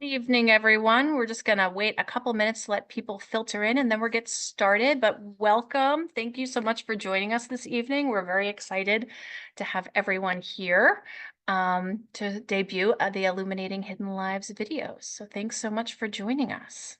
Good evening, everyone. We're just going to wait a couple minutes to let people filter in and then we'll get started. But welcome. Thank you so much for joining us this evening. We're very excited to have everyone here to debut the Illuminating Hidden Lives videos. So thanks so much for joining us.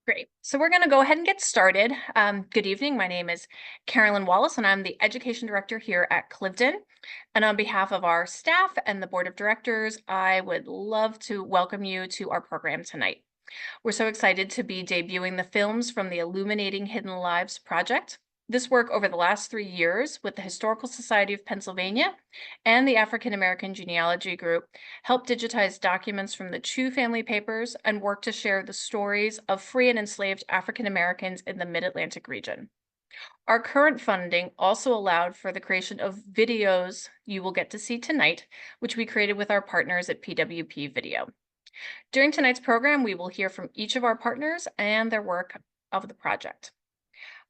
Great. So we're going to go ahead and get started. Good evening. My name is Carolyn Wallace, and I'm the Education Director here at Cliveden. And on behalf of our staff and the Board of Directors, I would love to welcome you to our program tonight. We're so excited to be debuting the films from the Illuminating Hidden Lives project. This work over the last 3 years with the Historical Society of Pennsylvania and the African American Genealogy Group helped digitize documents from the Chew family papers and work to share the stories of free and enslaved African Americans in the Mid-Atlantic region. Our current funding also allowed for the creation of videos you will get to see tonight, which we created with our partners at PWP Video. During tonight's program, we will hear from each of our partners and their work of the project.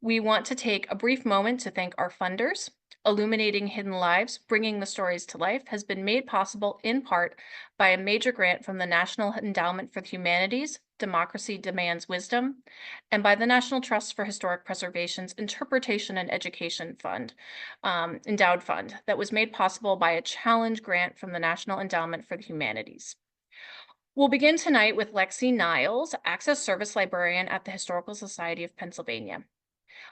We want to take a brief moment to thank our funders. Illuminating Hidden Lives, Bringing the Stories to Life has been made possible in part by a major grant from the National Endowment for the Humanities, Democracy Demands Wisdom, and by the National Trust for Historic Preservation's Interpretation and Education Fund, Endowed Fund, that was made possible by a challenge grant from the National Endowment for the Humanities. We'll begin tonight with Lexi Niles, Access Service Librarian at the Historical Society of Pennsylvania.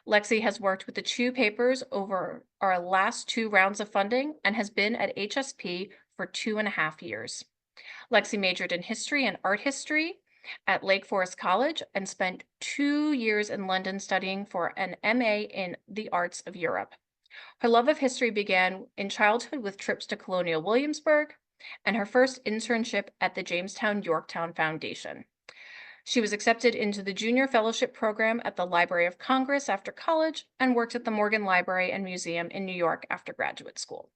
Lexi has worked with the Chew papers over our last 2 rounds of funding and has been at HSP for 2.5 years. Lexi majored in history and art history at Lake Forest College and spent 2 years in London studying for an MA in the arts of Europe. Her love of history began in childhood with trips to Colonial Williamsburg and her first internship at the Jamestown Yorktown Foundation. She was accepted into the Junior Fellowship Program at the Library of Congress after college and worked at the Morgan Library and Museum in New York after graduate school.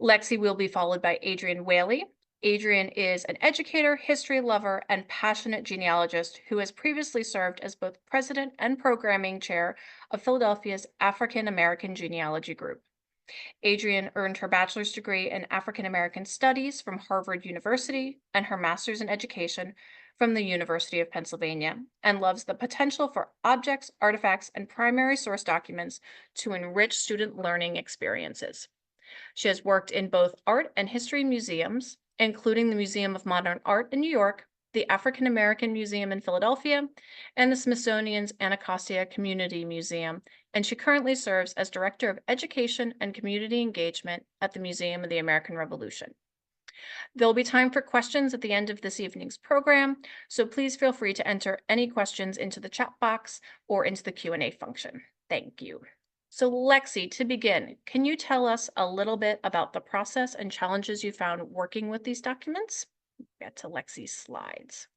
Lexi will be followed by Adrian Whaley. Adrian is an educator, history lover, and passionate genealogist who has previously served as both president and programming chair of Philadelphia's African American Genealogy Group. Adrian earned her bachelor's degree in African American Studies from Harvard University and her master's in education from the University of Pennsylvania, and loves the potential for objects, artifacts, and primary source documents to enrich student learning experiences. She has worked in both art and history museums, including the Museum of Modern Art in New York, the African American Museum in Philadelphia, and the Smithsonian's Anacostia Community Museum, and she currently serves as Director of Education and Community Engagement at the Museum of the American Revolution. There'll be time for questions at the end of this evening's program, so please feel free to enter any questions into the chat box or into the Q&A function. Thank you. So Lexi, to begin, can you tell us a little bit about the process and challenges you found working with these documents? Get to Lexi's slides.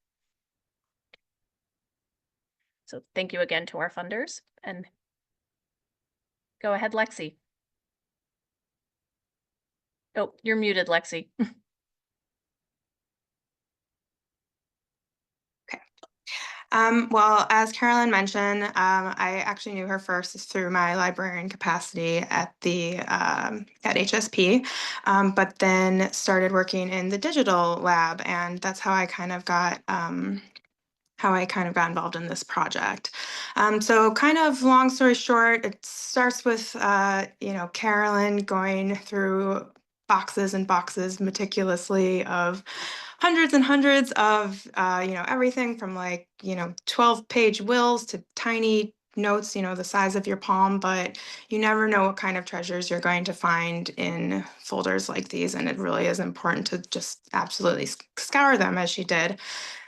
So thank you again to our funders, and go ahead, Lexi. Oh, you're muted, Lexi. Well, as Carolyn mentioned, I actually knew her first through my librarian capacity at HSP, but then started working in the digital lab, and that's how I kind of got involved in this project. So kind of long story short, it starts with Carolyn going through boxes and boxes meticulously of hundreds and hundreds of everything from 12-page wills to tiny notes, the size of your palm, but you never know what kind of treasures you're going to find in folders like these, and it really is important to just absolutely scour them as she did.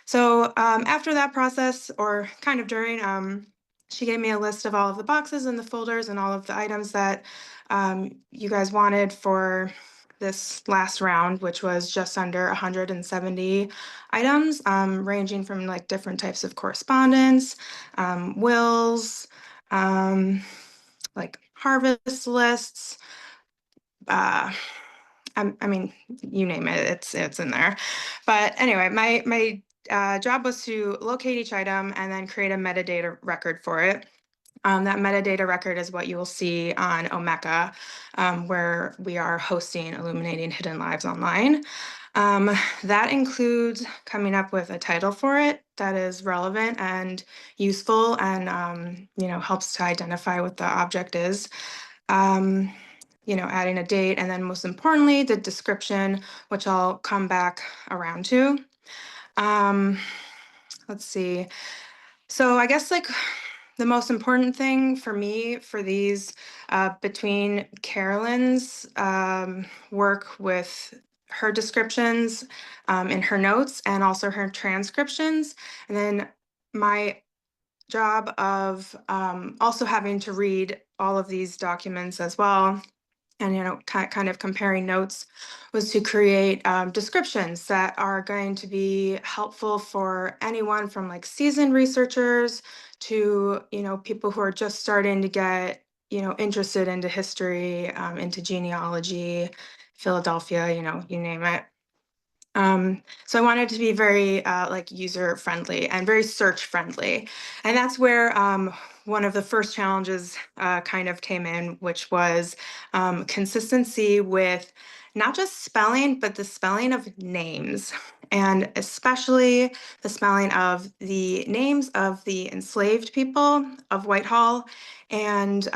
So after that process, or kind of during, she gave me a list of all of the boxes and the folders and all of the items that you guys wanted for this last round, which was just under 170 items, ranging from like different types of correspondence, wills, um, like harvest lists. Uh, I mean, you name it, it's in there. But anyway, my job was to locate each item and then create a metadata record for it. That metadata record is what you will see on Omeka, where we are hosting Illuminating Hidden Lives online. Um, that includes coming up with a title for it that is relevant and useful and helps to identify what the object is. Um, adding a date, and then most importantly, the description, which I'll come back around to. Um, let's see. So I guess like the most important thing for me for these, between Carolyn's work with her descriptions in her notes and also her transcriptions, and then my job of also having to read all of these documents as well, and kind of comparing notes, was to create descriptions that are going to be helpful for anyone from like seasoned researchers to people who are just starting to get interested into history, into genealogy, Philadelphia, you name it. So I wanted to be very like user friendly and very search friendly. And that's where one of the first challenges kind of came in, which was consistency with not just spelling, but the spelling of names, and especially the spelling of the names of the enslaved people of Whitehall, and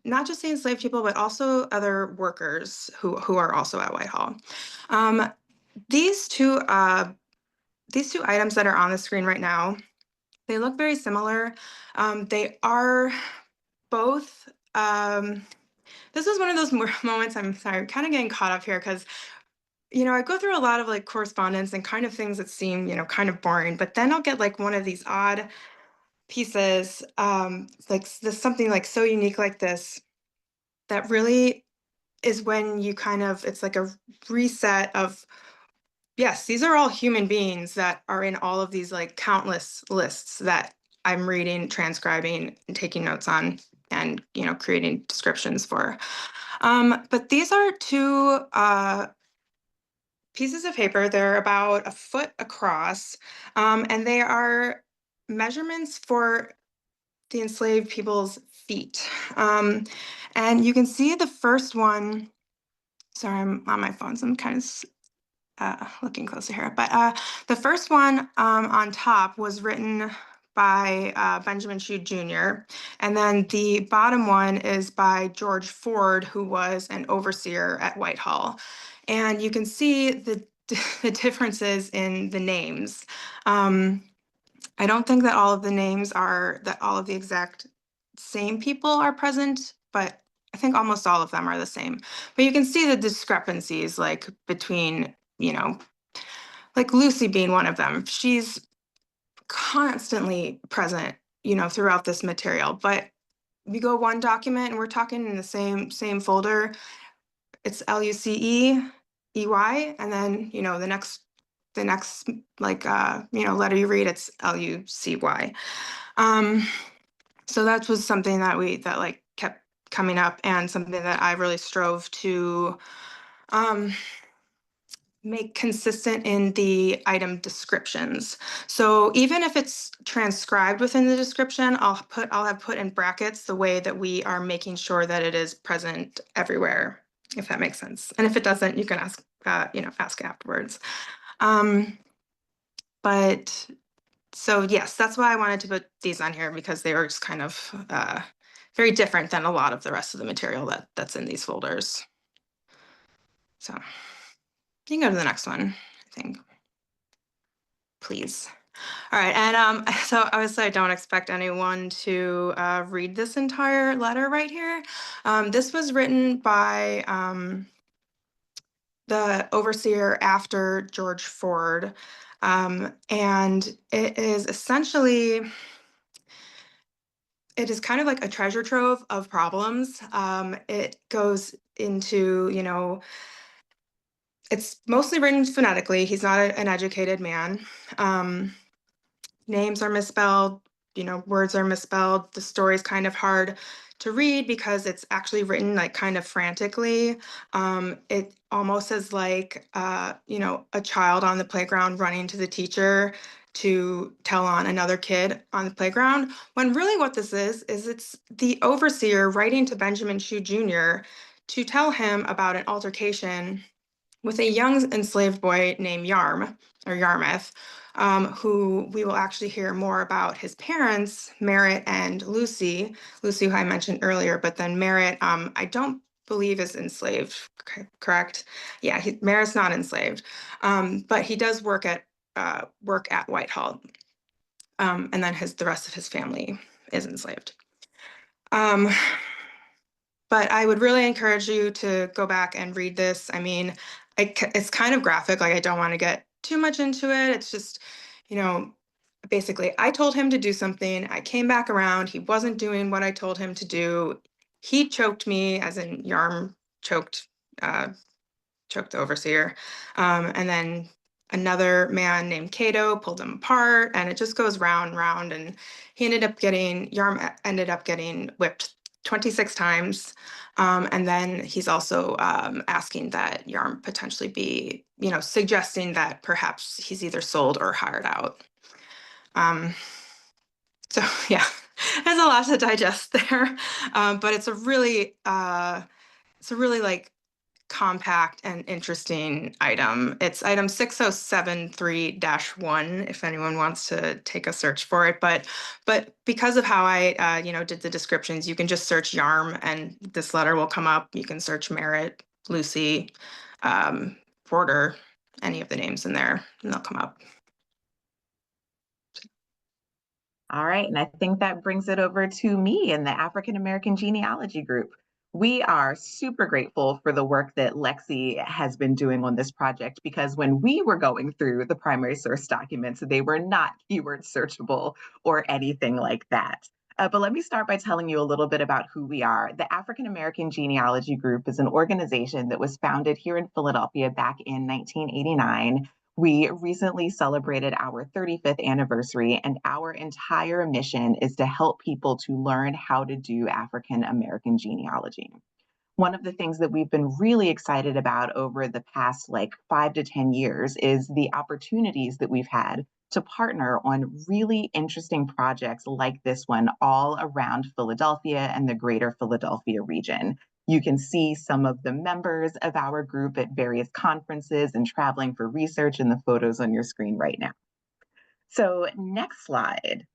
not just the enslaved people, but also other workers who are also at Whitehall. Um, these two these two items that are on the screen right now, they look very similar. They are both. This is one of those moments. I'm sorry, kind of getting caught up here because I go through a lot of like correspondence and kind of things that seem kind of boring, but then I'll get like one of these odd pieces, like this something like so unique like this that really is when you kind of it's like a reset of, yes, these are all human beings that are in all of these like countless lists that I'm reading, transcribing, and taking notes on, and creating descriptions for. But these are two pieces of paper. They're about a foot across, and they are measurements for the enslaved people's feet. And you can see the first one. Sorry, I'm on my phone, so I'm kind of looking closer here. But the first one on top was written by Benjamin Shute Jr. And then the bottom one is by George Ford, who was an overseer at Whitehall. And you can see the differences in the names. I don't think that all of the names are, that all of the exact same people are present, but I think almost all of them are the same. But you can see the discrepancies like between, like Lucy being one of them. She's constantly present, throughout this material. But we go one document and we're talking in the same folder. It's Lucey, and then the next like letter you read, it's Lucy. Um, so that was something that like kept coming up, and something that I really strove to um, make consistent in the item descriptions. So even if it's transcribed within the description, I'll have put in brackets the way that we are making sure that it is present everywhere, if that makes sense. And if it doesn't, you can ask afterwards. Um, but so yes, that's why I wanted to put these on here, because they are just kind of very different than a lot of the rest of the material that's in these folders. So you can go to the next one, I think, please. All right, and so obviously I don't expect anyone to read this entire letter right here. This was written by the overseer after George Ford, and it is essentially, it is kind of like a treasure trove of problems. It goes into, It's mostly written phonetically. He's not an educated man. Um, Names are misspelled, words are misspelled. The story's kind of hard to read because it's actually written like kind of frantically. It almost is like a child on the playground running to the teacher to tell on another kid on the playground. When really what this is it's the overseer writing to Benjamin Shu Jr. to tell him about an altercation with a young enslaved boy named Yarm or Yarmouth, who we will actually hear more about his parents, Merritt and Lucy. Lucy, who I mentioned earlier, but then Merritt, I don't believe is enslaved, correct? Yeah, Merritt's not enslaved, but he does work at Whitehall, and then the rest of his family is enslaved. Um, but I would really encourage you to go back and read this. I mean, it's kind of graphic. Like, I don't want to get too much into it. It's just, you know, basically, I told him to do something. I came back around. He wasn't doing what I told him to do. He choked me, as in Yarm choked uh, choked the overseer. And then another man named Cato pulled them apart, and it just goes round and round. And Yarm ended up getting whipped 26 times. And then he's also asking that Yarm potentially be, suggesting that perhaps he's either sold or hired out. Um, so yeah, there's a lot to digest there. But it's a really like compact and interesting item. It's item 6073-1 if anyone wants to take a search for it. But because of how I did the descriptions, you can just search Yarm and this letter will come up. You can search Merritt, Lucy, Porter, any of the names in there, and they'll come up. All right, and I think that brings it over to me in the African American Genealogy Group. We are super grateful for the work that Lexi has been doing on this project because when we were going through the primary source documents, they were not keyword searchable or anything like that. But let me start by telling you a little bit about who we are. The African American Genealogy Group is an organization that was founded here in Philadelphia back in 1989. We recently celebrated our 35th anniversary, and our entire mission is to help people to learn how to do African American genealogy. One of the things that we've been really excited about over the past 5 to 10 years is the opportunities that we've had to partner on really interesting projects like this one all around Philadelphia and the greater Philadelphia region. You can see some of the members of our group at various conferences and traveling for research in the photos on your screen right now. So next slide.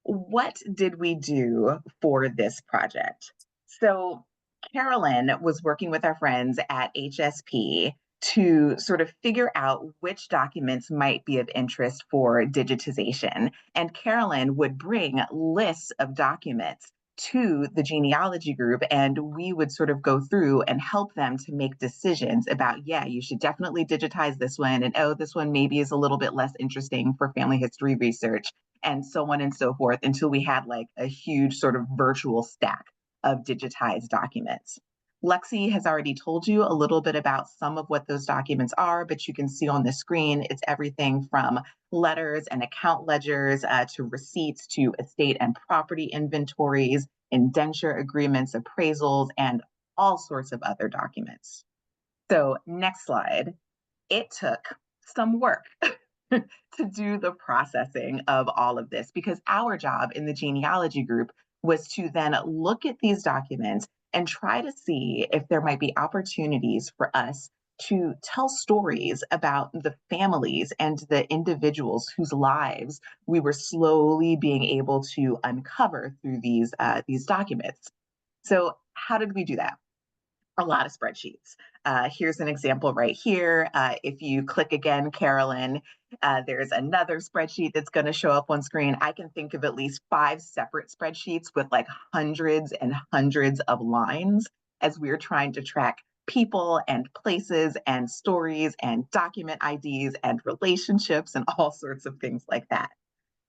What did we do for this project? So Carolyn was working with our friends at HSP to sort of figure out which documents might be of interest for digitization. And Carolyn would bring lists of documents to the genealogy group, and we would sort of go through and help them to make decisions about, yeah, you should definitely digitize this one, and oh, this one maybe is a little bit less interesting for family history research, and so on and so forth, until we had like a huge sort of virtual stack of digitized documents. Lexi has already told you a little bit about some of what those documents are, but you can see on the screen, it's everything from letters and account ledgers to receipts to estate and property inventories, indenture agreements, appraisals, and all sorts of other documents. So next slide. It took some work to do the processing of all of this because our job in the genealogy group was to then look at these documents and try to see if there might be opportunities for us to tell stories about the families and the individuals whose lives we were slowly being able to uncover through these documents. So how did we do that? A lot of spreadsheets. Here's an example right here. If you click again, Carolyn, there's another spreadsheet that's going to show up on screen. I can think of at least 5 separate spreadsheets with like hundreds and hundreds of lines as we're trying to track people and places and stories and document IDs and relationships and all sorts of things like that.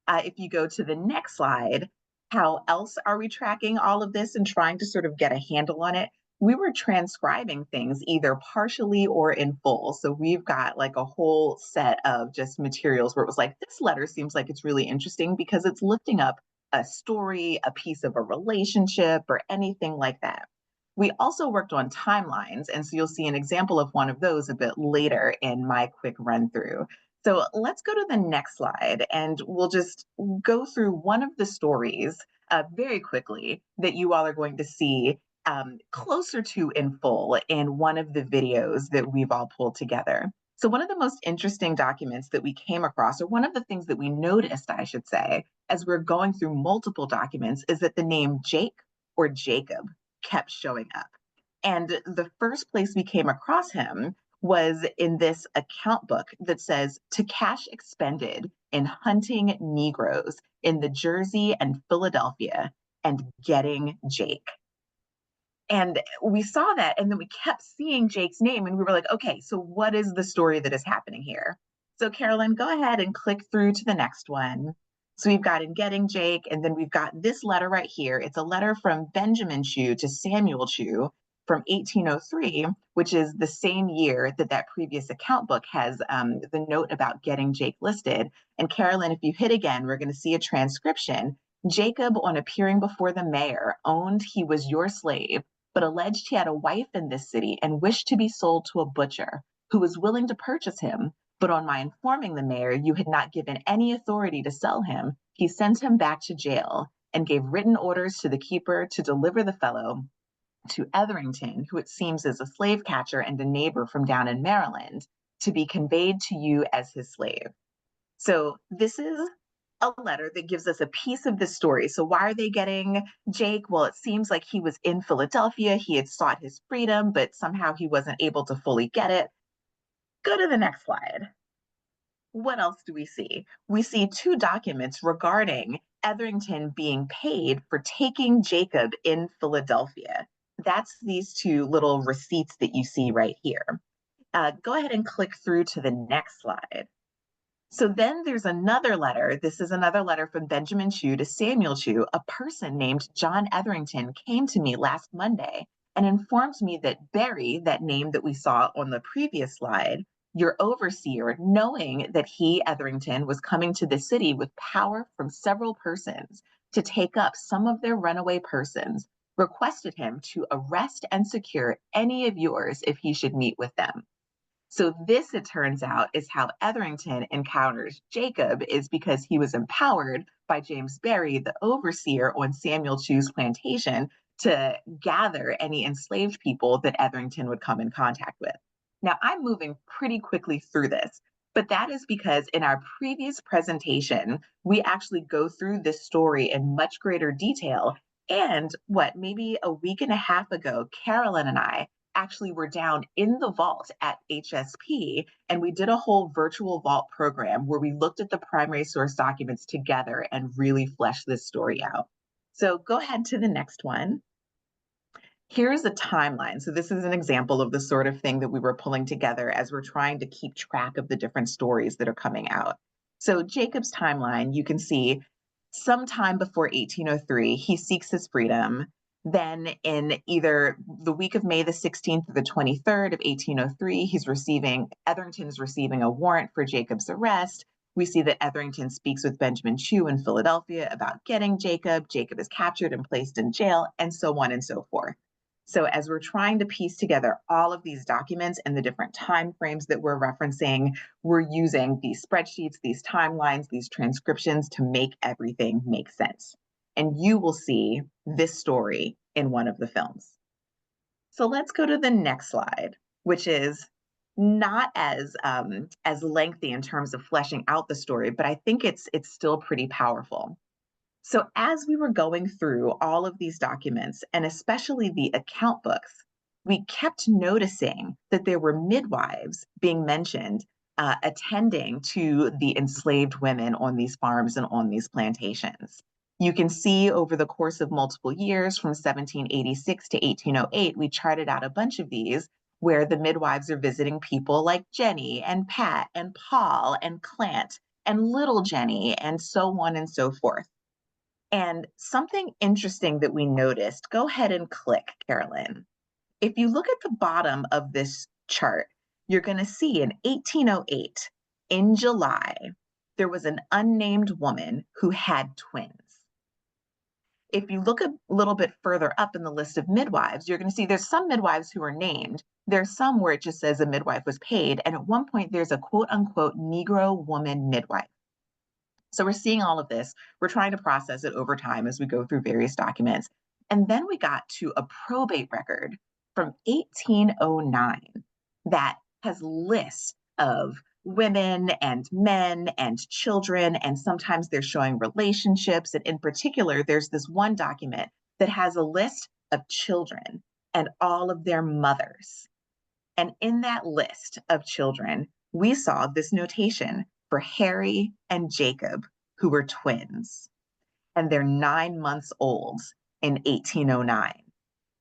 If you go to the next slide, how else are we tracking all of this and trying to sort of get a handle on it? we were transcribing things either partially or in full. So we've got like a whole set of just materials where it was like, this letter seems like it's really interesting because it's lifting up a story, a piece of a relationship, or anything like that. We also worked on timelines, and so you'll see an example of one of those a bit later in my quick run through. So let's go to the next slide, and we'll just go through one of the stories very quickly that you all are going to see closer to in full in one of the videos that we've all pulled together. So one of the most interesting documents that we came across, or one of the things that we noticed, I should say, as we're going through multiple documents, is that the name Jake or Jacob kept showing up. And the first place we came across him was in this account book that says, to cash expended in hunting Negroes in the Jersey and Philadelphia and getting Jake. And we saw that, and then we kept seeing Jake's name, and we were like, okay, so what is the story that is happening here? So Carolyn, go ahead and click through to the next one. So we've got in getting Jake, and then we've got this letter right here. It's a letter from Benjamin Chew to Samuel Chew from 1803, which is the same year that that previous account book has the note about getting Jake listed. And Carolyn, if you hit again, we're going to see a transcription. Jacob, on appearing before the mayor, owned he was your slave, but alleged he had a wife in this city and wished to be sold to a butcher, who was willing to purchase him. But on my informing the mayor you had not given any authority to sell him, he sent him back to jail and gave written orders to the keeper to deliver the fellow to Etherington, who it seems is a slave catcher and a neighbor from down in Maryland, to be conveyed to you as his slave. So this is a letter that gives us a piece of the story. So why are they getting Jake? Well, it seems like he was in Philadelphia. He had sought his freedom, but somehow he wasn't able to fully get it. Go to the next slide. What else do we see? We see two documents regarding Etherington being paid for taking Jacob in Philadelphia. That's these two little receipts that you see right here. Go ahead and click through to the next slide. So then there's another letter. This is another letter from Benjamin Chew to Samuel Chew. A person named John Etherington came to me last Monday and informed me that Barry, that name that we saw on the previous slide, your overseer, knowing that he, Etherington, was coming to the city with power from several persons to take up some of their runaway persons, requested him to arrest and secure any of yours if he should meet with them. So this, it turns out, is how Etherington encounters Jacob, is because he was empowered by James Barry, the overseer on Samuel Chew's plantation, to gather any enslaved people that Etherington would come in contact with. Now, I'm moving pretty quickly through this, but that is because in our previous presentation, we actually go through this story in much greater detail. And maybe a week and a half ago, Carolyn and I actually were down in the vault at HSP, and we did a whole virtual vault program where we looked at the primary source documents together and really fleshed this story out. So go ahead to the next one. Here's a timeline. So this is an example of the sort of thing that we were pulling together as we're trying to keep track of the different stories that are coming out. So Jacob's timeline, you can see sometime before 1803, he seeks his freedom. Then in either the week of May the 16th or the 23rd of 1803, Etherington is receiving a warrant for Jacob's arrest. We see that Etherington speaks with Benjamin Chew in Philadelphia about getting Jacob. Jacob is captured and placed in jail, and so on and so forth. So as we're trying to piece together all of these documents and the different time frames that we're referencing, we're using these spreadsheets, these timelines, these transcriptions to make everything make sense. And you will see this story in one of the films. So let's go to the next slide, which is not as lengthy in terms of fleshing out the story, but I think it's still pretty powerful. So as we were going through all of these documents, and especially the account books, we kept noticing that there were midwives being mentioned attending to the enslaved women on these farms and on these plantations. You can see over the course of multiple years, from 1786 to 1808, we charted out a bunch of these where the midwives are visiting people like Jenny and Pat and Paul and Clant and little Jenny and so on and so forth. And something interesting that we noticed, go ahead and click, Carolyn, If you look at the bottom of this chart, you're going to see in 1808, in July, there was an unnamed woman who had twins. If you look a little bit further up in the list of midwives, you're going to see there's some midwives who are named. There's some where it just says a midwife was paid. And at one point, there's a quote unquote Negro woman midwife. So we're seeing all of this. We're trying to process it over time as we go through various documents. And then we got to a probate record from 1809 that has lists of women and men and children, and sometimes they're showing relationships. And in particular, there's this one document that has a list of children and all of their mothers. And in that list of children, we saw this notation for Harry and Jacob, who were twins, and they're 9 months old in 1809.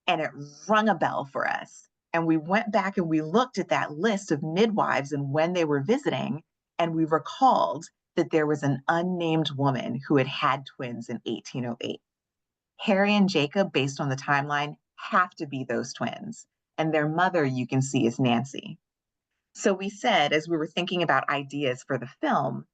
And it rung a bell for us. And we went back and we looked at that list of midwives and when they were visiting, and we recalled that there was an unnamed woman who had had twins in 1808. Harry and Jacob, based on the timeline, have to be those twins. And their mother, you can see, is Nancy. So we said, as we were thinking about ideas for the film,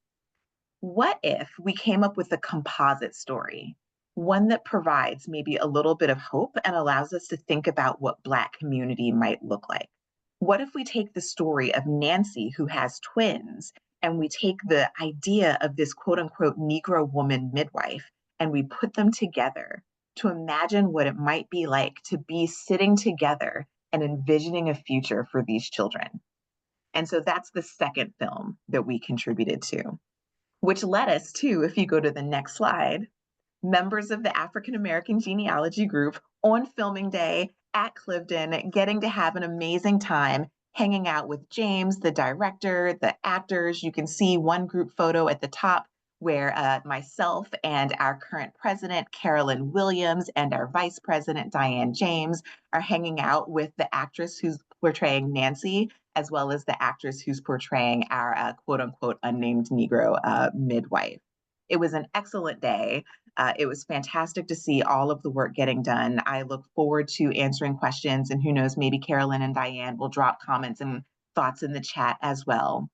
what if we came up with a composite story, one that provides maybe a little bit of hope and allows us to think about what Black community might look like? What if we take the story of Nancy, who has twins, and we take the idea of this quote unquote Negro woman midwife, and we put them together to imagine what it might be like to be sitting together and envisioning a future for these children? And so that's the second film that we contributed to, which led us to, if you go to the next slide, members of the African American Genealogy Group on filming day at Cliveden, getting to have an amazing time hanging out with James, the director, the actors. You can see one group photo at the top where myself and our current president, Carolyn Williams, and our vice president, Diane James, are hanging out with the actress who's portraying Nancy, as well as the actress who's portraying our quote unquote unnamed Negro midwife. It was an excellent day. It was fantastic to see all of the work getting done. I look forward to answering questions, and who knows, maybe Carolyn and Diane will drop comments and thoughts in the chat as well.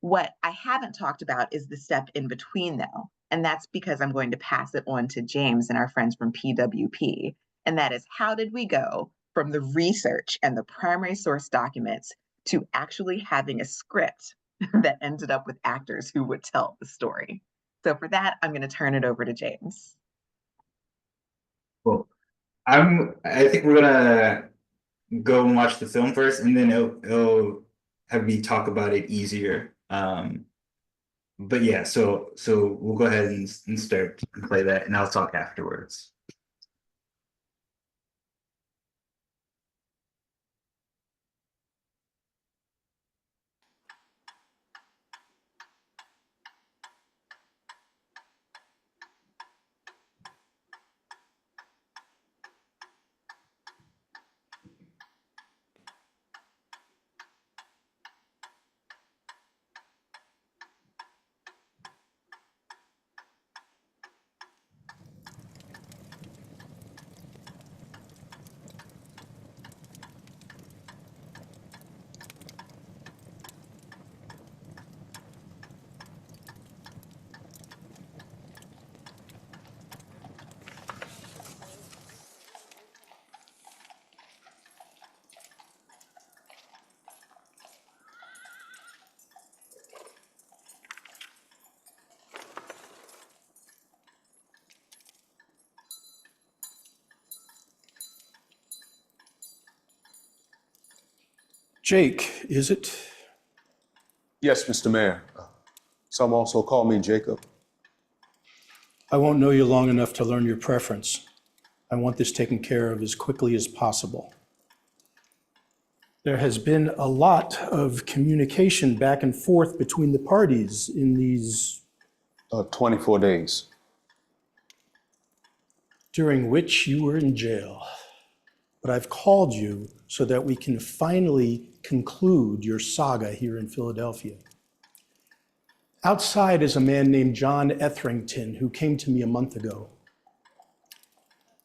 What I haven't talked about is the step in between, though, and that's because I'm going to pass it on to James and our friends from PWP, and that is, how did we go from the research and the primary source documents to actually having a script that ended up with actors who would tell the story? So for that, I'm going to turn it over to James. Cool. I think we're gonna go and watch the film first, and then it'll have me talk about it easier. But yeah, so we'll go ahead and start and play that, and I'll talk afterwards. Jake, is it? Yes, Mr. Mayor. Some also call me Jacob. I won't know you long enough to learn your preference. I want this taken care of as quickly as possible. There has been a lot of communication back and forth between the parties in these 24 days. during which you were in jail. But I've called you so that we can finally conclude your saga here in Philadelphia. Outside is a man named John Etherington who came to me a month ago.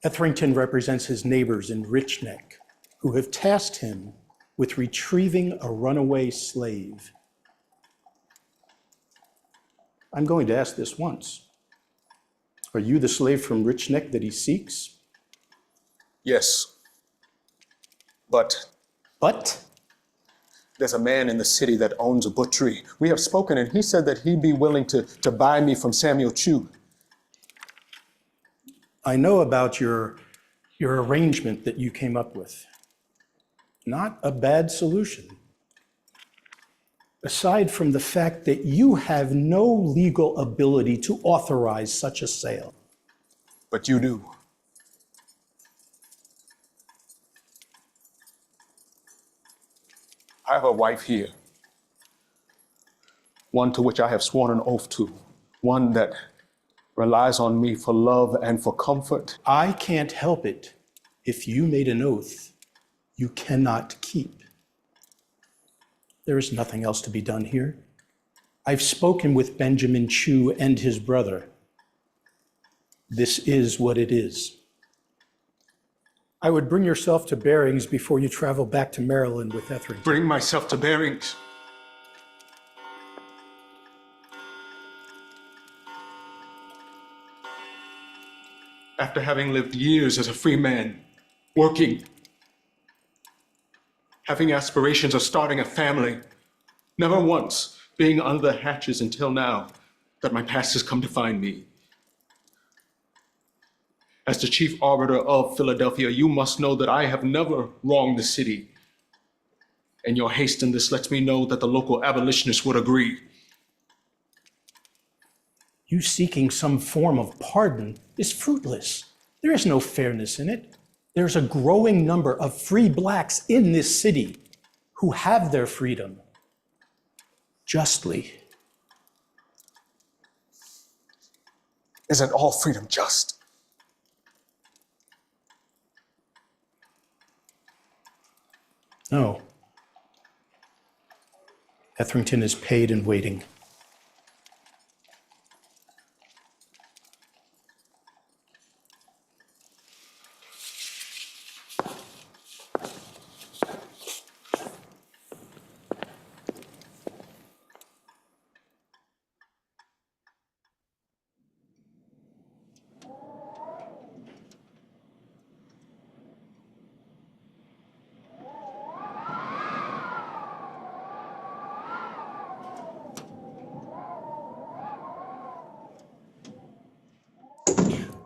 Etherington represents his neighbors in Rich Neck, who have tasked him with retrieving a runaway slave. I'm going to ask this once. Are you the slave from Rich Neck that he seeks? Yes. But there's a man in the city that owns a butchery. We have spoken, and he said that he'd be willing to buy me from Samuel Chu. I know about your arrangement that you came up with. Not a bad solution. Aside from the fact that you have no legal ability to authorize such a sale. But you do. I have a wife here. One to which I have sworn an oath to. One that relies on me for love and for comfort. I can't help it if you made an oath you cannot keep. There is nothing else to be done here. I've spoken with Benjamin Chu and his brother. This is what it is. I would bring yourself to bearings before you travel back to Maryland with Etherington. Bring myself to bearings. After having lived years as a free man, working, having aspirations of starting a family, never once being under the hatches until now that my past has come to find me. As the chief arbiter of Philadelphia, you must know that I have never wronged the city. And your haste in this lets me know that the local abolitionists would agree. You seeking some form of pardon is fruitless. There is no fairness in it. There's a growing number of free blacks in this city who have their freedom justly. Isn't all freedom just? No. Etherington is paid and waiting.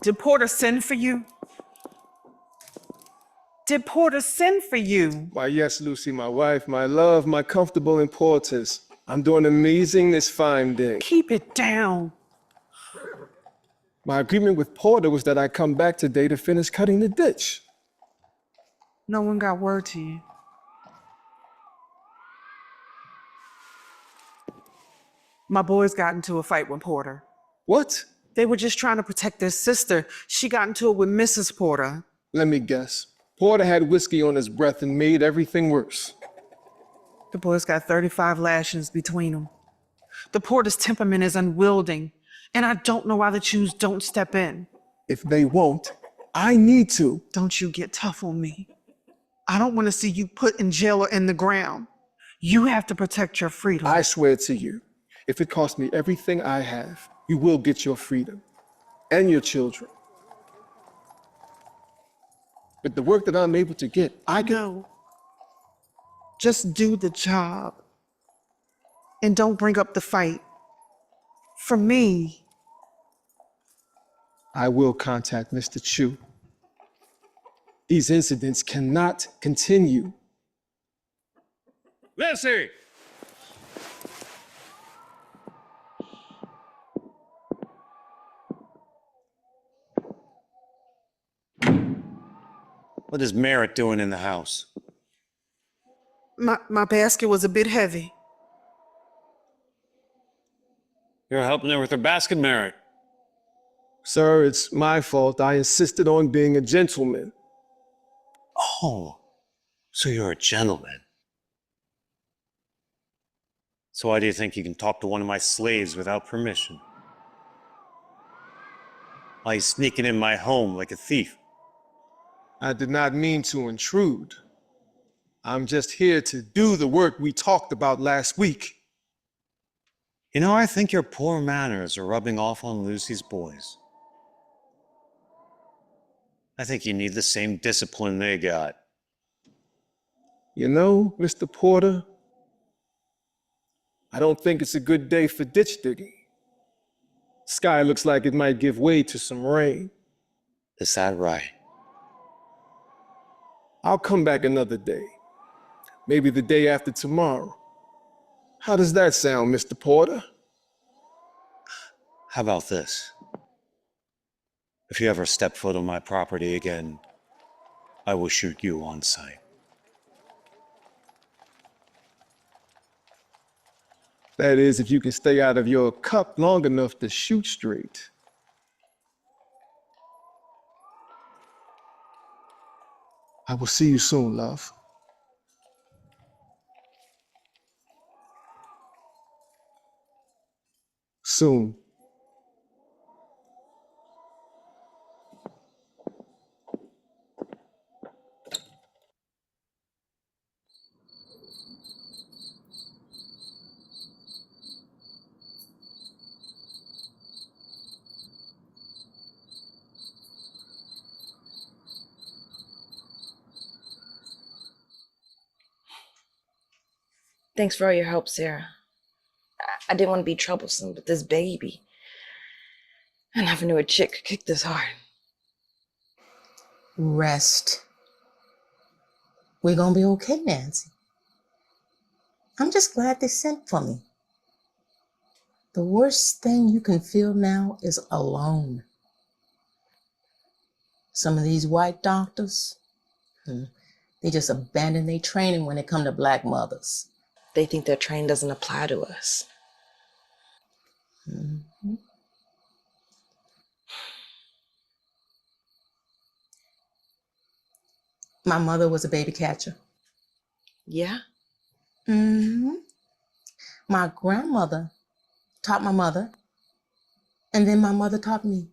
Did Porter send for you? Did Porter send for you? Why, yes, Lucy, my wife, my love, my comfortable importance. I'm doing amazing this fine day. Keep it down. My agreement with Porter was that I come back today to finish cutting the ditch. No one got word to you. My boys got into a fight with Porter. What? They were just trying to protect their sister. She got into it with Mrs. Porter. Let me guess. Porter had whiskey on his breath and made everything worse. The boys got 35 lashings between them. The Porter's temperament is unwielding, and I don't know why the Chews don't step in. If they won't, I need to. Don't you get tough on me. I don't want to see you put in jail or in the ground. You have to protect your freedom. I swear to you, if it costs me everything I have, you will get your freedom and your children. But the work that I'm able to get, I can. No. Just do the job. And don't bring up the fight. For me. I will contact Mr. Chu. These incidents cannot continue. Lissy! What is Merritt doing in the house? My basket was a bit heavy. You're helping her with her basket, Merritt. Sir, it's my fault. I insisted on being a gentleman. Oh, so you're a gentleman. So why do you think you can talk to one of my slaves without permission? Why are you sneaking in my home like a thief? I did not mean to intrude. I'm just here to do the work we talked about last week. You know, I think your poor manners are rubbing off on Lucy's boys. I think you need the same discipline they got. You know, Mr. Porter, I don't think it's a good day for ditch digging. Sky looks like it might give way to some rain. Is that right? I'll come back another day. Maybe the day after tomorrow. How does that sound, Mr. Porter? How about this? If you ever step foot on my property again, I will shoot you on sight. That is, if you can stay out of your cup long enough to shoot straight. I will see you soon, love. Soon. Thanks for all your help, Sarah. I didn't want to be troublesome, but this baby. I never knew a chick could kick this hard. Rest. We're gonna be okay, Nancy. I'm just glad they sent for me. The worst thing you can feel now is alone. Some of these white doctors, they just abandon their training when it come to Black mothers. They think their training doesn't apply to us. Mm-hmm. My mother was a baby catcher. Yeah? Mm-hmm. My grandmother taught my mother, and then my mother taught me.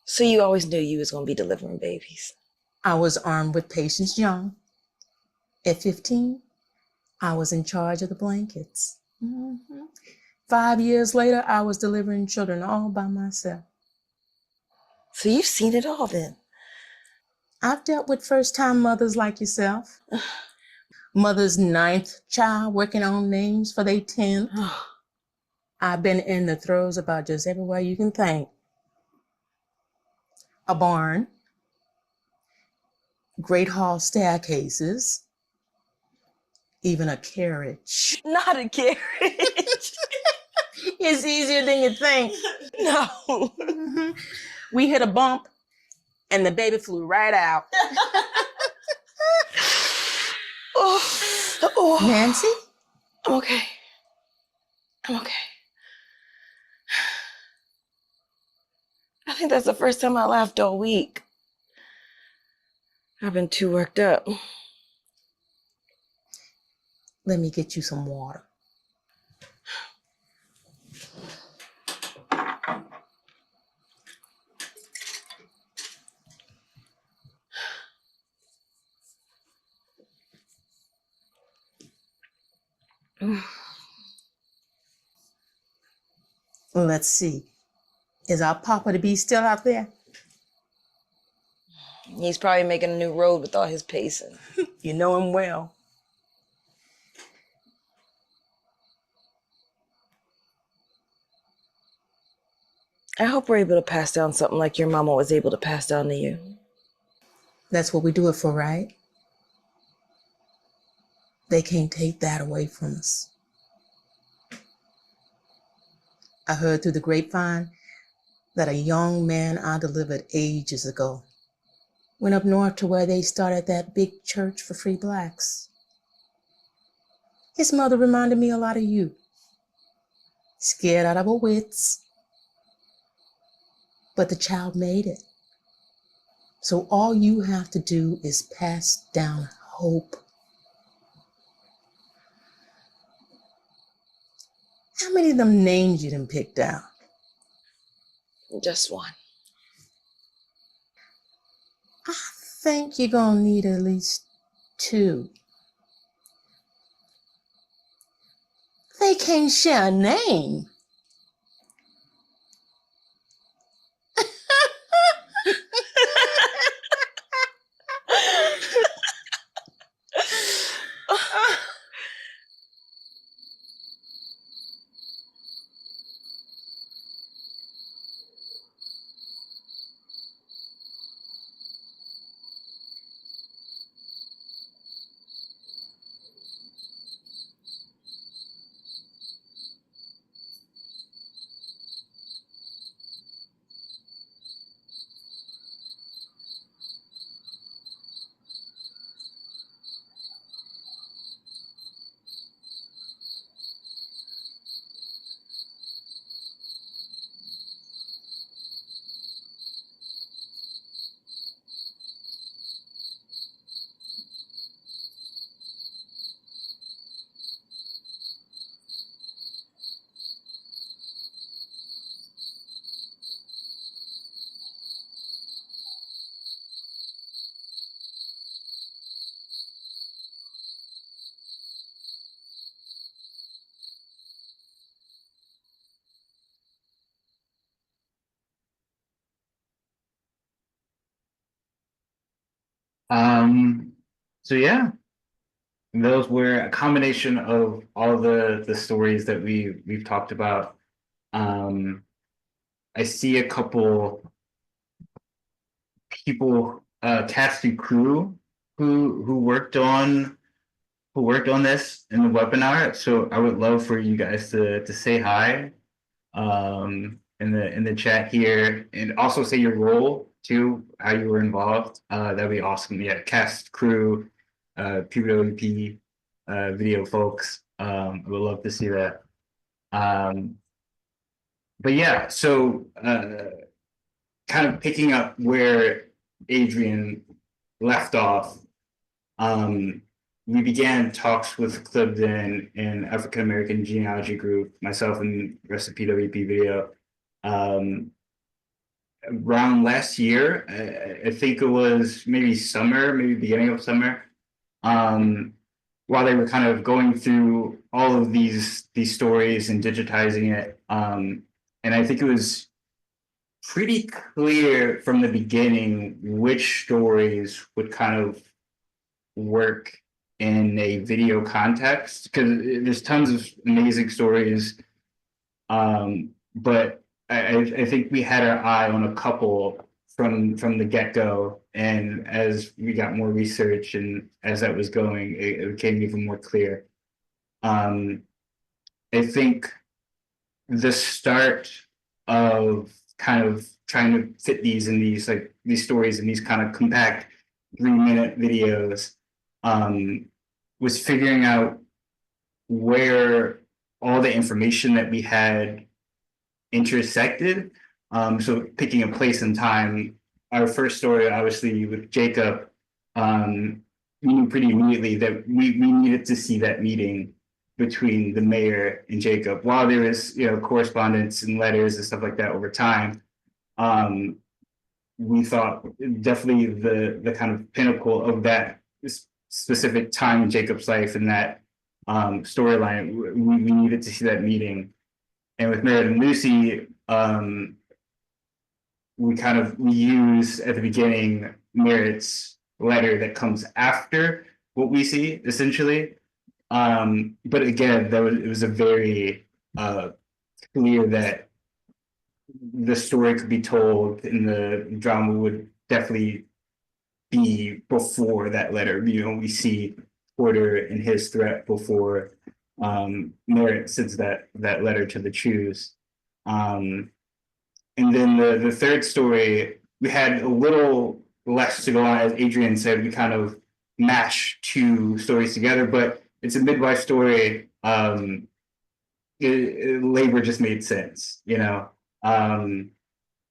So you always knew you was gonna be delivering babies? I was armed with Patience Young. At 15, I was in charge of the blankets. Mm-hmm. 5 years later, I was delivering children all by myself. So you've seen it all then? I've dealt with first-time mothers like yourself. Mother's 9th child working on names for their 10th. I've been in the throes about just everywhere you can think. A barn, great hall staircases, even a carriage. Not a carriage. It's easier than you think. No. Mm-hmm. We hit a bump and the baby flew right out. Oh. Nancy? I'm okay. I'm okay. I think that's the first time I laughed all week. I've been too worked up. Let me get you some water. Let's see. Is our Papa to be still out there? He's probably making a new road with all his pacing. You know him well. I hope we're able to pass down something like your mama was able to pass down to you. That's what we do it for, right? They can't take that away from us. I heard through the grapevine that a young man I delivered ages ago went up north to where they started that big church for free Blacks. His mother reminded me a lot of you. Scared out of her wits. But the child made it. So all you have to do is pass down hope. How many of them names you done picked out? Just one. I think you're gonna need at least 2. They can't share a name. So yeah, those were a combination of all the stories that we've talked about. I see a couple people, cast and crew who worked on this in the webinar. So I would love for you guys to say hi in the chat here, and also say your role too, how you were involved. That'd be awesome. Yeah, cast, crew, PWP, video folks. I would love to see that. But yeah, so kind of picking up where Adrian left off, we began talks with Cliveden and African American Genealogy Group, myself and the rest of PWP Video, around last year. I think it was maybe summer, maybe beginning of summer, while they were kind of going through all of these stories and digitizing it. And I think it was pretty clear from the beginning which stories would kind of work in a video context, because there's tons of amazing stories, but I think we had our eye on a couple from the get-go, and as we got more research and as that was going, it became even more clear. I think the start of kind of trying to fit these in these stories in these kind of compact 3-minute videos was figuring out where all the information that we had intersected. So picking a place and time, our first story, obviously with Jacob, we knew pretty immediately that we needed to see that meeting between the mayor and Jacob. While there was, correspondence and letters and stuff like that over time, we thought definitely the kind of pinnacle of that specific time in Jacob's life and that storyline, we needed to see that meeting. And with Meredith and Lucy, we use at the beginning Merritt's letter that comes after what we see, essentially. But again, it was a very clear that the story could be told and the drama would definitely be before that letter. We see Porter and his threat before Merritt sends that letter to the Chews. And then the third story, we had a little less to go on. As Adrian said, we kind of mash two stories together, but it's a midwife story. Labor just made sense,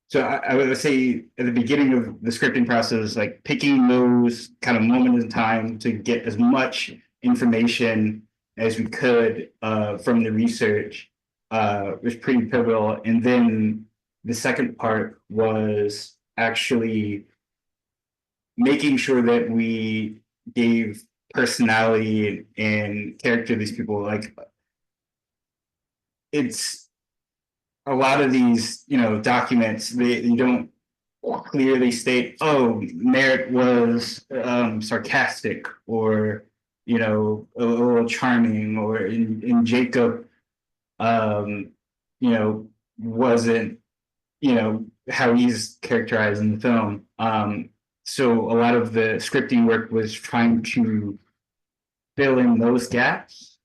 so I would say at the beginning of the scripting process, like picking those kind of moments in time to get as much information as we could from the research was pretty pivotal. And then the second part was actually making sure that we gave personality and character of these people. Like, it's a lot of these, documents, they don't clearly state, oh, Merritt was sarcastic, or a little charming, or in Jacob, um, wasn't, how he's characterized in the film. So a lot of the scripting work was trying to fill in those gaps.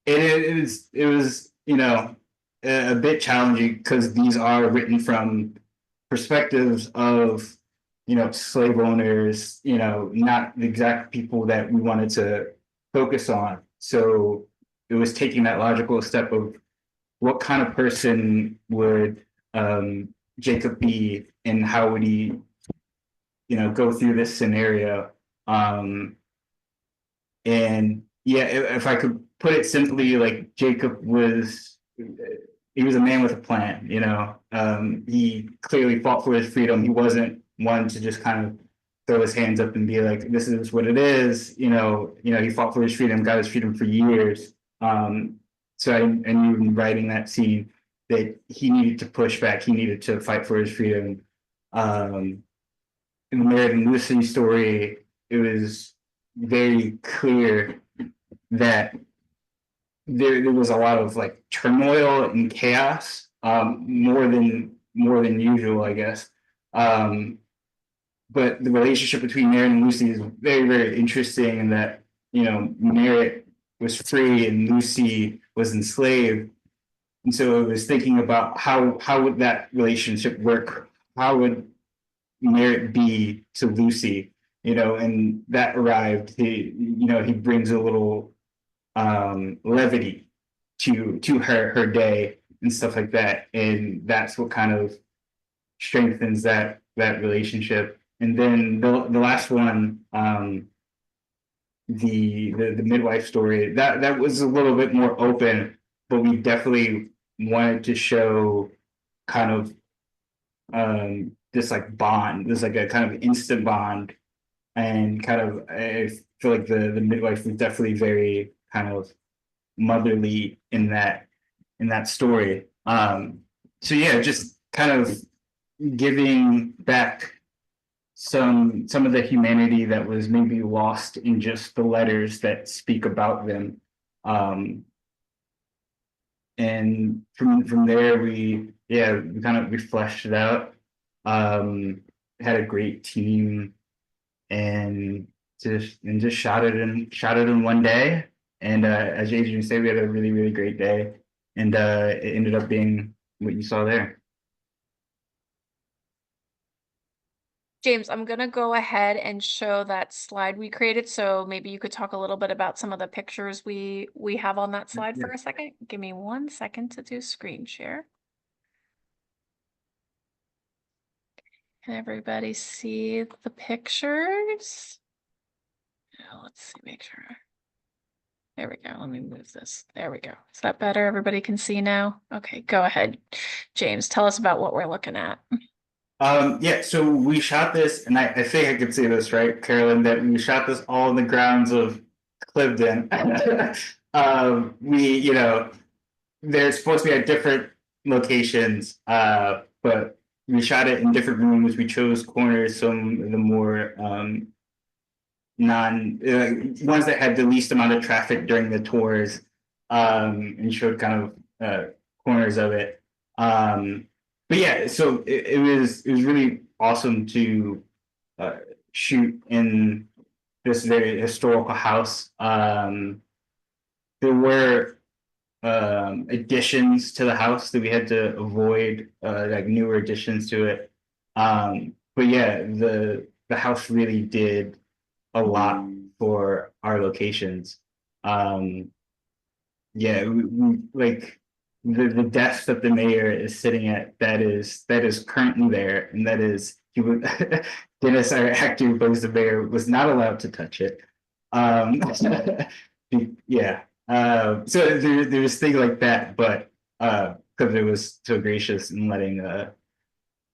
It was a bit challenging because these are written from perspectives of slave owners, not the exact people that we wanted to focus on. So it was taking that logical step of what kind of person would Jacob be, and how would he go through this scenario. And yeah, if I could put it simply, like, Jacob was, he was a man with a plan, he clearly fought for his freedom. He wasn't one to just kind of throw his hands up and be like, this is what it is. He fought for his freedom, got his freedom for years. So I knew in writing that scene that he needed to push back. He needed to fight for his freedom. In the Merritt and Lucy story, it was very clear that there was a lot of like turmoil and chaos, more than usual, I guess. But the relationship between Merritt and Lucy is very, very interesting, in that Merritt was free and Lucy was enslaved, and so I was thinking about how would that relationship work? How would Merritt be to Lucy? And that arrived. He brings a little levity to her day and stuff like that, and that's what kind of strengthens that relationship. And then the last one, the midwife story, that was a little bit more open, but we definitely wanted to show kind of this like bond, this like a kind of instant bond, and kind of, I feel like the midwife was definitely very kind of motherly in that story. So yeah, just kind of giving back some of the humanity that was maybe lost in just the letters that speak about them. And from there, we fleshed it out. Had a great team, and just shot it in one day. And as Adrian said, we had a really, really great day, and it ended up being what you saw there. James, I'm gonna go ahead and show that slide we created, so maybe you could talk a little bit about some of the pictures we have on that slide for a second. Give me 1 second to do screen share. Can everybody see the pictures? Now, let's see, make sure. There we go. Let me move this. There we go. Is that better? Everybody can see now? Okay, go ahead. James, tell us about what we're looking at. Yeah, so we shot this, and I think I could say this, right, Carolyn, that we shot this all in the grounds of Cliveden. They're supposed to be at different locations, but we shot it in different rooms. We chose corners, some of the more ones that had the least amount of traffic during the tours, and showed kind of corners of it. But yeah, so it was really awesome to shoot in this very historical house. There were additions to the house that we had to avoid, like newer additions to it. But yeah, the house really did a lot for our locations. Yeah, like the desk that the mayor is sitting at, that is currently there, and that is he would Dennis, our actor who plays the mayor, was not allowed to touch it. Yeah. So there's things like that, but because it was so gracious in letting a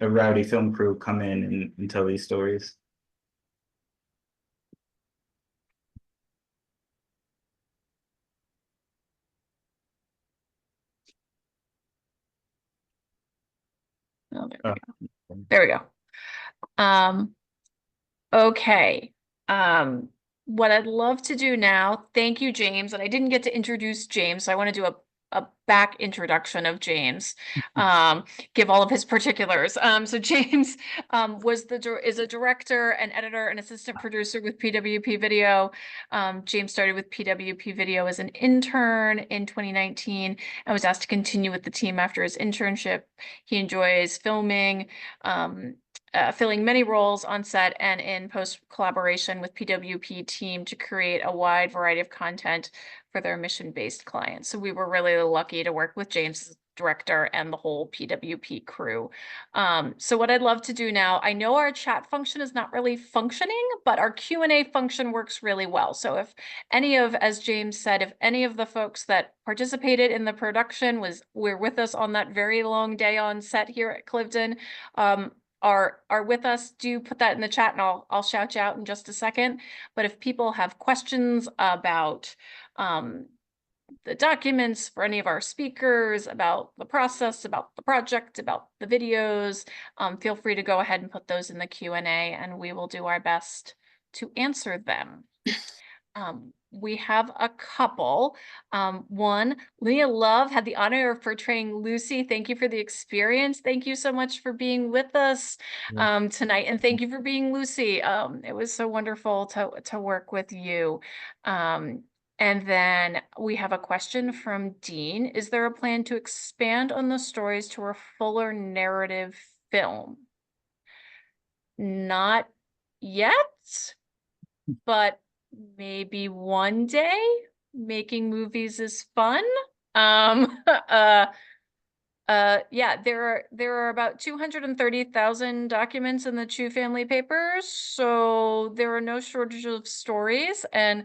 rowdy film crew come in and tell these stories. Oh, there we go. There we go. Okay. What I'd love to do now, thank you, James. And I didn't get to introduce James, so I want to do a back introduction of James, give all of his particulars. So James is a director, an editor, and assistant producer with PWP Video. James started with PWP Video as an intern in 2019 and was asked to continue with the team after his internship. He enjoys filming, filling many roles on set and in post collaboration with PWP team to create a wide variety of content for their mission-based clients. So we were really lucky to work with James, director, and the whole PWP crew. So what I'd love to do now, I know our chat function is not really functioning, but our Q&A function works really well. So if any of, as James said, if any of the folks that participated in the production were with us on that very long day on set here at Cliveden, are with us, do put that in the chat and I'll shout you out in just a second. But if people have questions about the documents for any of our speakers, about the process, about the project, about the videos, feel free to go ahead and put those in the Q&A and we will do our best to answer them. We have a couple. One, Leah Love had the honor of portraying Lucy. Thank you for the experience. Thank you so much for being with us tonight. And thank you for being Lucy. It was so wonderful to work with you. And then we have a question from Dean. Is there a plan to expand on the stories to a fuller narrative film? Not yet, but maybe one day. Making movies is fun. Yeah, there are about 230,000 documents in the Chu family papers, so there are no shortage of stories. And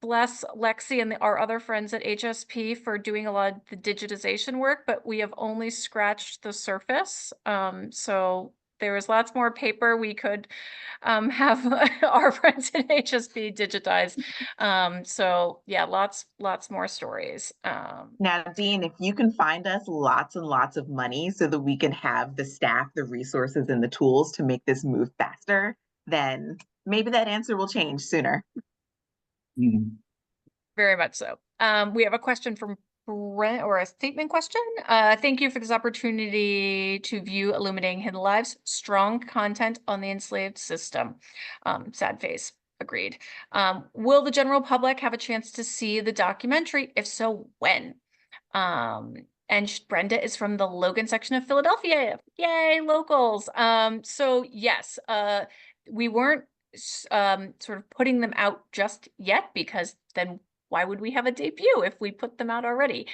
bless Lexi and our other friends at HSP for doing a lot of the digitization work, but we have only scratched the surface. So there is lots more paper we could have our friends at HSP digitize. So yeah, lots more stories. Now, Dean, if you can find us lots and lots of money so that we can have the staff, the resources, and the tools to make this move faster, then maybe that answer will change sooner. Very much so. We have a question from Brent, or a statement question. Thank you for this opportunity to view Illuminating Hidden Lives. Strong content on the enslaved system. Sad face. Agreed. Will the general public have a chance to see the documentary? If so, when? And Brenda is from the Logan section of Philadelphia. Yay, locals. So yes, we weren't sort of putting them out just yet, because then why would we have a debut if we put them out already?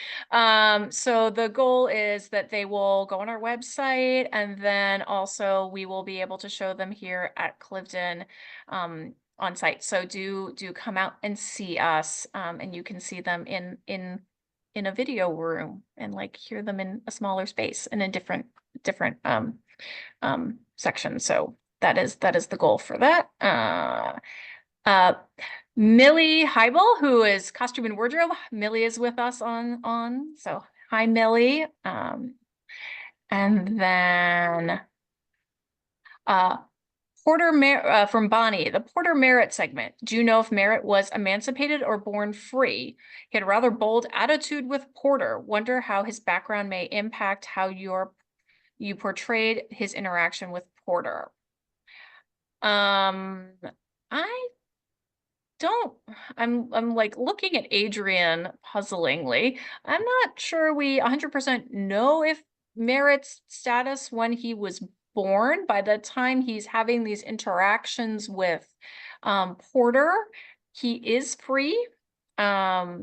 So the goal is that they will go on our website, and then also we will be able to show them here at Cliveden on site. So do come out and see us, and you can see them in a video room and like hear them in a smaller space and in different sections. So that is the goal for that. Millie Heibel, who is costume and wardrobe. Millie is with us on. So hi, Millie. And then Porter from Bonnie, the Porter Merritt segment. Do you know if Merritt was emancipated or born free? He had a rather bold attitude with Porter. Wonder how his background may impact how you portrayed his interaction with Porter. I'm like looking at Adrian puzzlingly. I'm not sure we 100% know if Merritt's status when he was born. By the time he's having these interactions with Porter, he is free. Yeah,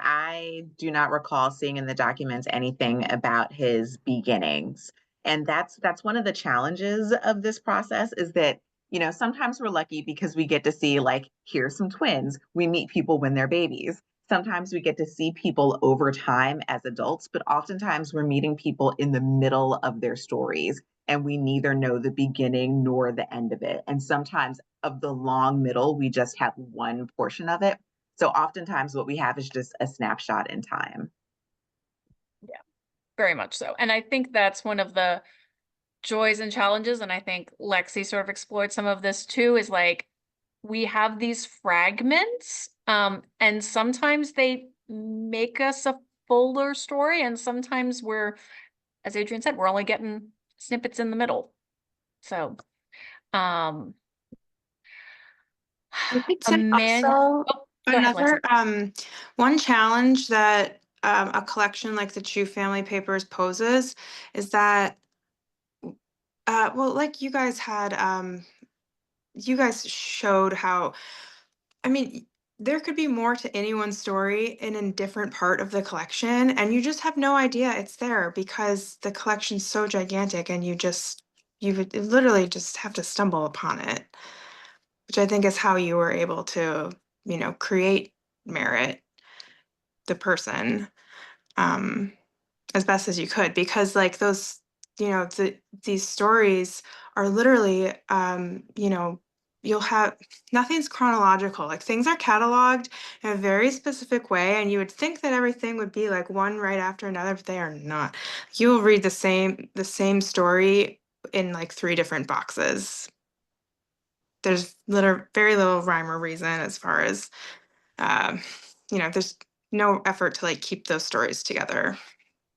I do not recall seeing in the documents anything about his beginnings. And that's one of the challenges of this process, is that, you know, sometimes we're lucky because we get to see, like, here's some twins. We meet people when they're babies. Sometimes we get to see people over time as adults, but oftentimes we're meeting people in the middle of their stories, and we neither know the beginning nor the end of it. And sometimes of the long middle, we just have one portion of it. So oftentimes what we have is just a snapshot in time. Yeah. very much so. And I think that's one of the joys and challenges, and I think Lexi sort of explored some of this too, is like we have these fragments, and sometimes they make us a fuller story, and sometimes we're, as Adrian said, we're only getting snippets in the middle. So, I think a man. also Oh, go ahead, another Lexi. one challenge that a collection like the Chu Family Papers poses is that well, like you guys had you guys showed how, I mean, there could be more to anyone's story in a different part of the collection, and you just have no idea it's there because the collection's so gigantic, and you would literally just have to stumble upon it, which I think is how you were able to, create Merit, the person, um, as best as you could, because like those, these stories are literally, you'll have nothing's chronological. Like things are cataloged in a very specific way, and you would think that everything would be like one right after another, but they are not. You will read the same story in like three different boxes. There's very little rhyme or reason as far as, um, there's no effort to like keep those stories together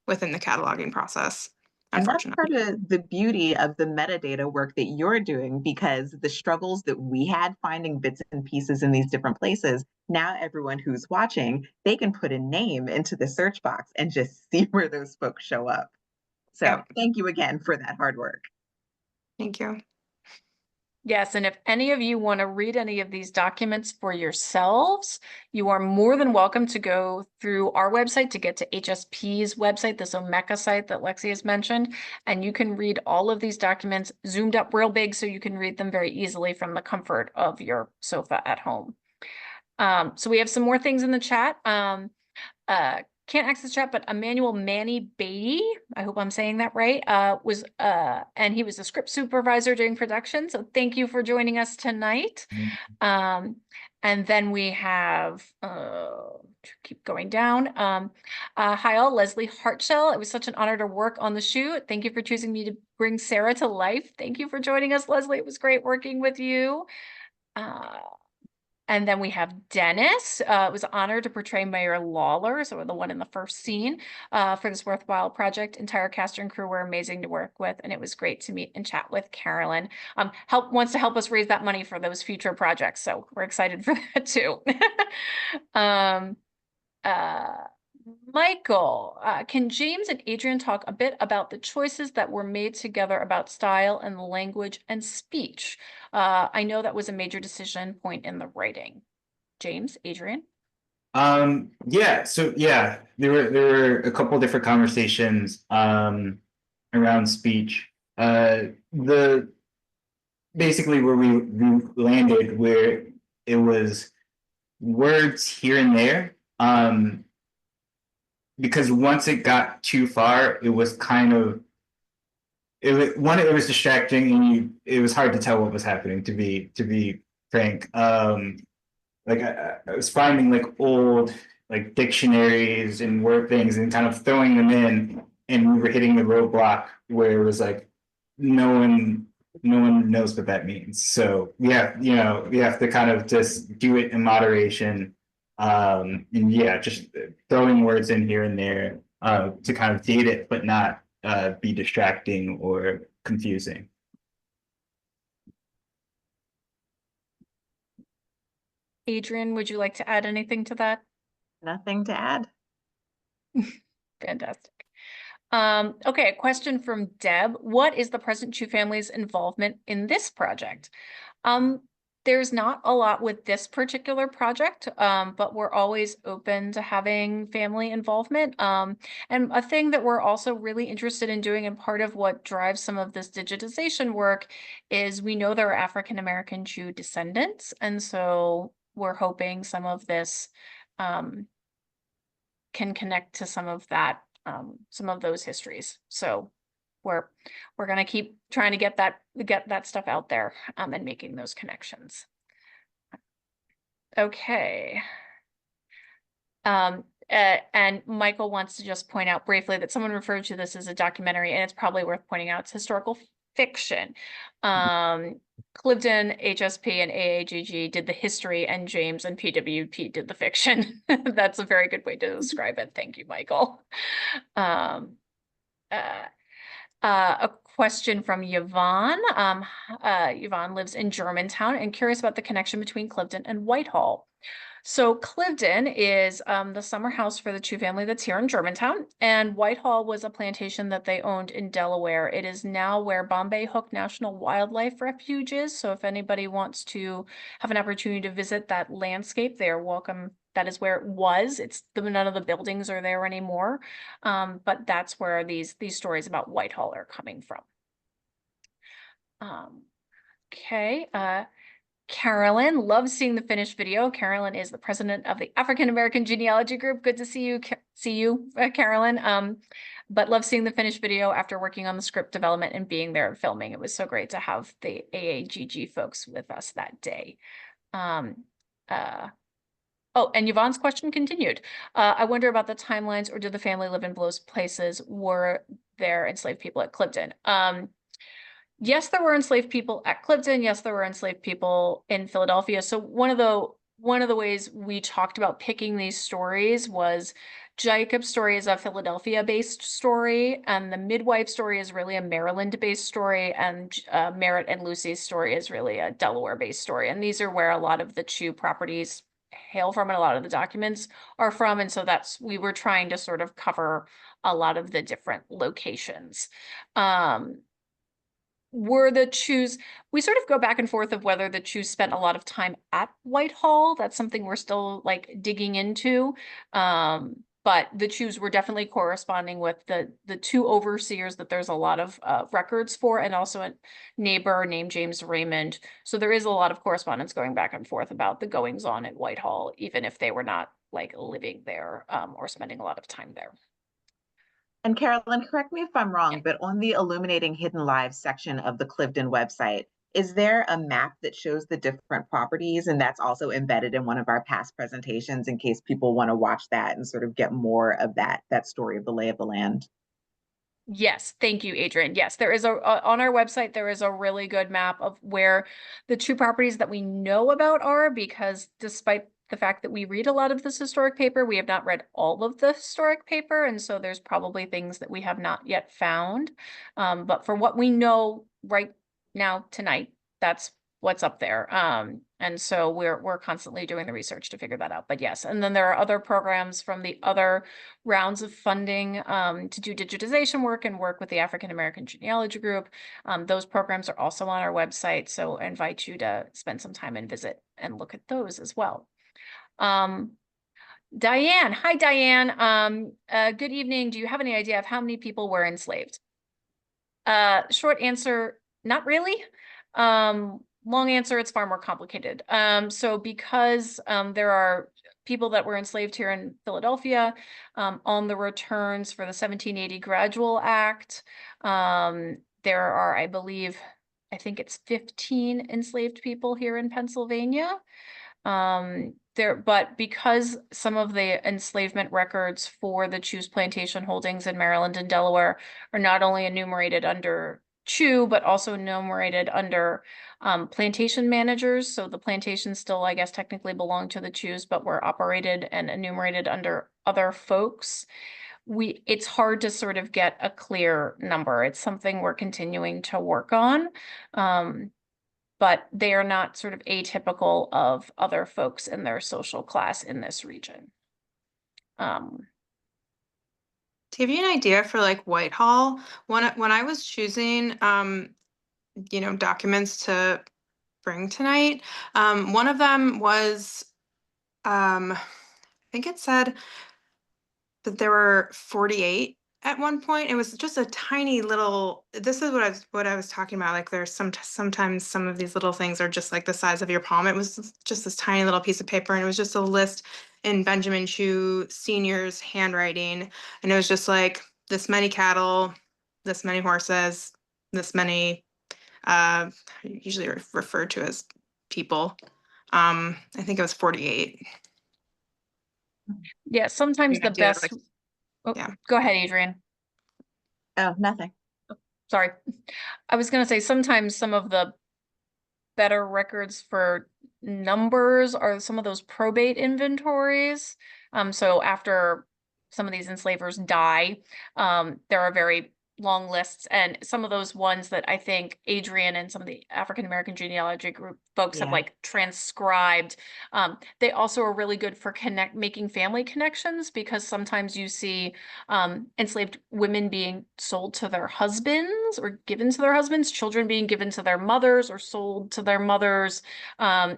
within the cataloging process, And that's unfortunately. part of the beauty of the metadata work that you're doing, because the struggles that we had finding bits and pieces in these different places, now everyone who's watching, they can put a name into the search box and just see where those folks show up. So Yep. thank you again for that hard work. Thank you. Yes, and if any of you want to read any of these documents for yourselves, you are more than welcome to go through our website to get to HSP's website, this Omeka site that Lexi has mentioned, and you can read all of these documents zoomed up real big so you can read them very easily from the comfort of your sofa at home. So we have some more things in the chat. Can't access chat, but Emmanuel Manny Beatty, I hope I'm saying that right, and he was the script supervisor during production. So thank you for joining us tonight. And then we have, keep going down. Hi all, Leslie Hartshell. It was such an honor to work on the shoot. Thank you for choosing me to bring Sarah to life. Thank you for joining us, Leslie. It was great working with you. And then we have Dennis. It was an honor to portray Mayor Lawler, so the one in the first scene, for this worthwhile project. Entire cast and crew were amazing to work with, and it was great to meet and chat with Carolyn. Wants to help us raise that money for those future projects, so we're excited for that too. Michael, can James and Adrian talk a bit about the choices that were made together about style and language and speech? I know that was a major decision point in the writing. James, Adrian? Yeah, so yeah, there were a couple different conversations around speech. The basically where we landed, where it was words here and there. Because once it got too far, it was kind of it was distracting, and it was hard to tell what was happening, to be frank. Like I was finding like old like dictionaries and word things and kind of throwing them in, and we were hitting the roadblock where it was like no one knows what that means. So we have to kind of just do it in moderation. And yeah, just throwing words in here and there to kind of date it, but not be distracting or confusing. Adrian, would you like to add anything to that? Nothing to add. Fantastic. Okay, a question from Deb. What is the present Chu family's involvement in this project? There's not a lot with this particular project, but we're always open to having family involvement. And a thing that we're also really interested in doing, and part of what drives some of this digitization work, is we know there are African American Jew descendants, and so we're hoping some of this can connect to some of that, some of those histories. So we're gonna keep trying to get that stuff out there, and making those connections. Okay. And Michael wants to just point out briefly that someone referred to this as a documentary, and it's probably worth pointing out it's historical fiction. Cliveden, HSP, and AAGG did the history, and James and PWP did the fiction. That's a very good way to describe it. Thank you, Michael. A question from Yvonne. Yvonne lives in Germantown and curious about the connection between Cliveden and Whitehall. So Cliveden is the summer house for the Chew family that's here in Germantown, and Whitehall was a plantation that they owned in Delaware. It is now where Bombay Hook National Wildlife Refuge is. So if anybody wants to have an opportunity to visit that landscape, they are welcome. That is where it was. None of the buildings are there anymore, but that's where these stories about Whitehall are coming from. Okay. Carolyn, loves seeing the finished video. Carolyn is the president of the African American Genealogy Group. Good to see you, Carolyn. But love seeing the finished video after working on the script development and being there and filming. It was so great to have the AAGG folks with us that day. Oh, and Yvonne's question continued. I wonder about the timelines, or did the family live in both places? Were there enslaved people at Cliveden? Yes, there were enslaved people at Cliveden. Yes, there were enslaved people in Philadelphia. So one of the ways we talked about picking these stories was Jacob's story is a Philadelphia-based story, and the midwife story is really a Maryland-based story, and Merritt and Lucy's story is really a Delaware-based story. And these are where a lot of the Chew properties hail from, and a lot of the documents are from. And so we were trying to sort of cover a lot of the different locations. Were the Chews, we sort of go back and forth of whether the Chews spent a lot of time at Whitehall. That's something we're still like digging into. But the Chews were definitely corresponding with the two overseers that there's a lot of records for, and also a neighbor named James Raymond. So there is a lot of correspondence going back and forth about the goings on at Whitehall, even if they were not like living there or spending a lot of time there. And Carolyn, correct me if I'm wrong, but on the Illuminating Hidden Lives section of the Cliveden website, is there a map that shows the different properties? And that's also embedded in one of our past presentations in case people want to watch that and sort of get more of that story of the lay of the land. Yes, thank you, Adrian. Yes, there is on our website, there is a really good map of where the two properties that we know about are, because despite the fact that we read a lot of this historic paper, we have not read all of the historic paper. And so there's probably things that we have not yet found. But for what we know right now tonight, that's what's up there. And so we're constantly doing the research to figure that out. But yes, and then there are other programs from the other rounds of funding to do digitization work and work with the African American Genealogy Group. Those programs are also on our website, so I invite you to spend some time and visit and look at those as well. Diane, hi Diane. Good evening. Do you have any idea of how many people were enslaved? Short answer, not really. Long answer, it's far more complicated. So because there are people that were enslaved here in Philadelphia on the returns for the 1780 Gradual Act, there are, I believe, I think it's 15 enslaved people here in Pennsylvania. But because some of the enslavement records for the Chew's plantation holdings in Maryland and Delaware are not only enumerated under Chew, but also enumerated under plantation managers. So the plantations still, I guess, technically belong to the Chews, but were operated and enumerated under other folks. It's hard to sort of get a clear number. It's something we're continuing to work on. But they are not sort of atypical of other folks in their social class in this region. To give you an idea for like Whitehall, when I was choosing, documents to bring tonight, one of them was, I think it said that there were 48 at one point. It was just a tiny little, this is what I was talking about. Like there's sometimes some of these little things are just like the size of your palm. It was just this tiny little piece of paper, and it was just a list in Benjamin Chew Senior's handwriting. And it was just like this many cattle, this many horses, this many, usually referred to as people. I think it was 48. Yeah, sometimes the idea, best. like, Oh, yeah. go ahead, Adrian. Oh, nothing. Sorry. I was going to say sometimes some of the better records for numbers are some of those probate inventories. So after some of these enslavers die, there are very long lists, and some of those ones that I think Adrian and some of the African American genealogy group folks have Yeah. like transcribed. They also are really good for making family connections, because sometimes you see enslaved women being sold to their husbands or given to their husbands, children being given to their mothers or sold to their mothers.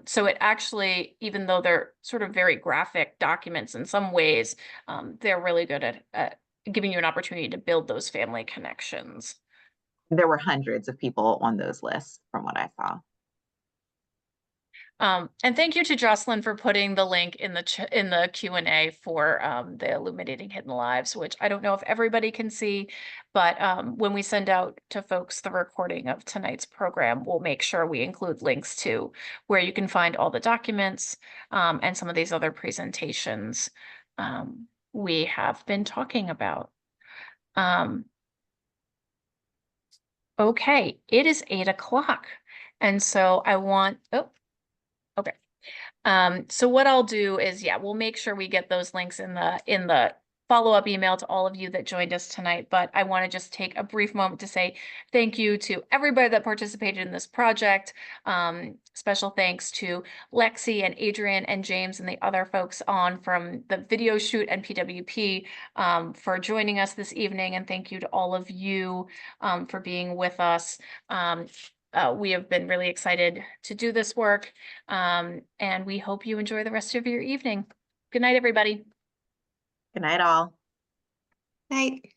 So it actually, even though they're sort of very graphic documents in some ways, they're really good at giving you an opportunity to build those family connections. There were hundreds of people on those lists from what I saw. And thank you to Jocelyn for putting the link in the Q&A for the Illuminating Hidden Lives, which I don't know if everybody can see, but when we send out to folks the recording of tonight's program, we'll make sure we include links to where you can find all the documents and some of these other presentations we have been talking about. Okay, it is 8 o'clock. And so I want, oh, okay. So what I'll do is, yeah, we'll make sure we get those links in the follow-up email to all of you that joined us tonight. But I want to just take a brief moment to say thank you to everybody that participated in this project. Special thanks to Lexi and Adrian and James and the other folks on from the video shoot and PWP for joining us this evening. And thank you to all of you for being with us. We have been really excited to do this work, and we hope you enjoy the rest of your evening. Good night, everybody. Good night, all. Night.